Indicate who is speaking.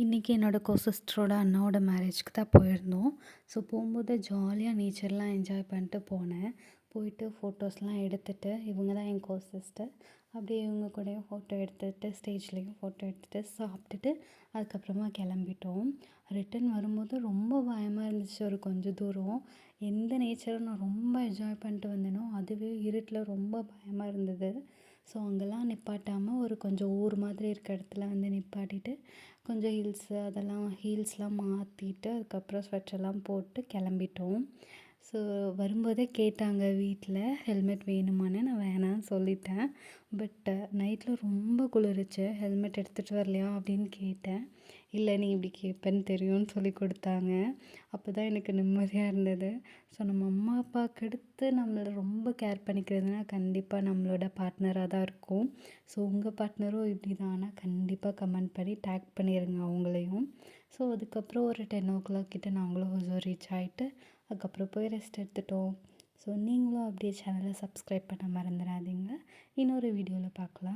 Speaker 1: இன்றைக்கி என்னோடய சிஸ்டரோட அண்ணாவோட மேரேஜ்க்கு தான் போயிருந்தோம். ஸோ போகும்போது ஜாலியாக நேச்சர்லாம் என்ஜாய் பண்ணிட்டு போனேன். போயிட்டு ஃபோட்டோஸ்லாம் எடுத்துகிட்டு இவங்க தான் என் சிஸ்டர். அப்படியே இவங்க கூடயும் ஃபோட்டோ எடுத்துகிட்டு ஸ்டேஜ்லேயும் ஃபோட்டோ எடுத்துகிட்டு சாப்பிட்டுட்டு அதுக்கப்புறமா கிளம்பிட்டோம். ரிட்டன் வரும்போது ரொம்ப பயமாக இருந்துச்சு. ஒரு கொஞ்சம் தூரம் எந்த நேச்சரும் நான் ரொம்ப என்ஜாய் பண்ணிட்டு வந்தேனோ அதுவே இருட்டில் ரொம்ப பயமாக இருந்தது. ஸோ அங்கெல்லாம் நிப்பாட்டாமல் ஒரு கொஞ்சம் ஊர் மாதிரி இருக்க இடத்துல வந்து நிப்பாட்டிட்டு கொஞ்சம் ஹீல்ஸ்லாம் மாற்றிட்டு அதுக்கப்புறம் ஸ்வெட்டர்லாம் போட்டு கிளம்பிட்டோம். ஸோ வரும்போதே கேட்டாங்க வீட்டில் ஹெல்மெட் வேணுமான்னு. நான் வேணான்னு சொல்லிட்டேன். பட் நைட்டில் ரொம்ப குளிருச்சு. ஹெல்மெட் எடுத்துகிட்டு வரலையா அப்படின்னு கேட்டேன். இல்லை நீ இப்படி கேட்பேன்னு தெரியும்னு சொல்லி கொடுத்தாங்க. அப்போ தான் எனக்கு நிம்மதியாக இருந்தது. ஸோ நம்ம அம்மா அப்பாவுக்கு அடுத்து நம்மளை ரொம்ப கேர் பண்ணிக்கிறதுனா கண்டிப்பாக நம்மளோட பார்ட்னராக தான் இருக்கும். ஸோ உங்கள் பார்ட்னரும் இப்படி தானா கண்டிப்பாக கமெண்ட் பண்ணி டேக் பண்ணிடுங்க அவங்களையும். ஸோ அதுக்கப்புறம் ஒரு 10 o'clock கிட்ட நாங்களும் ஹொசூர் ரீச் ஆகிட்டு அதுக்கப்புறம் போய் ரெஸ்ட் எடுத்துட்டோம். ஸோ நீங்களும் அப்படியே சேனலை சப்ஸ்கிரைப் பண்ண மறந்துடாதீங்க. இன்னொரு வீடியோவில் பார்க்கலாம்.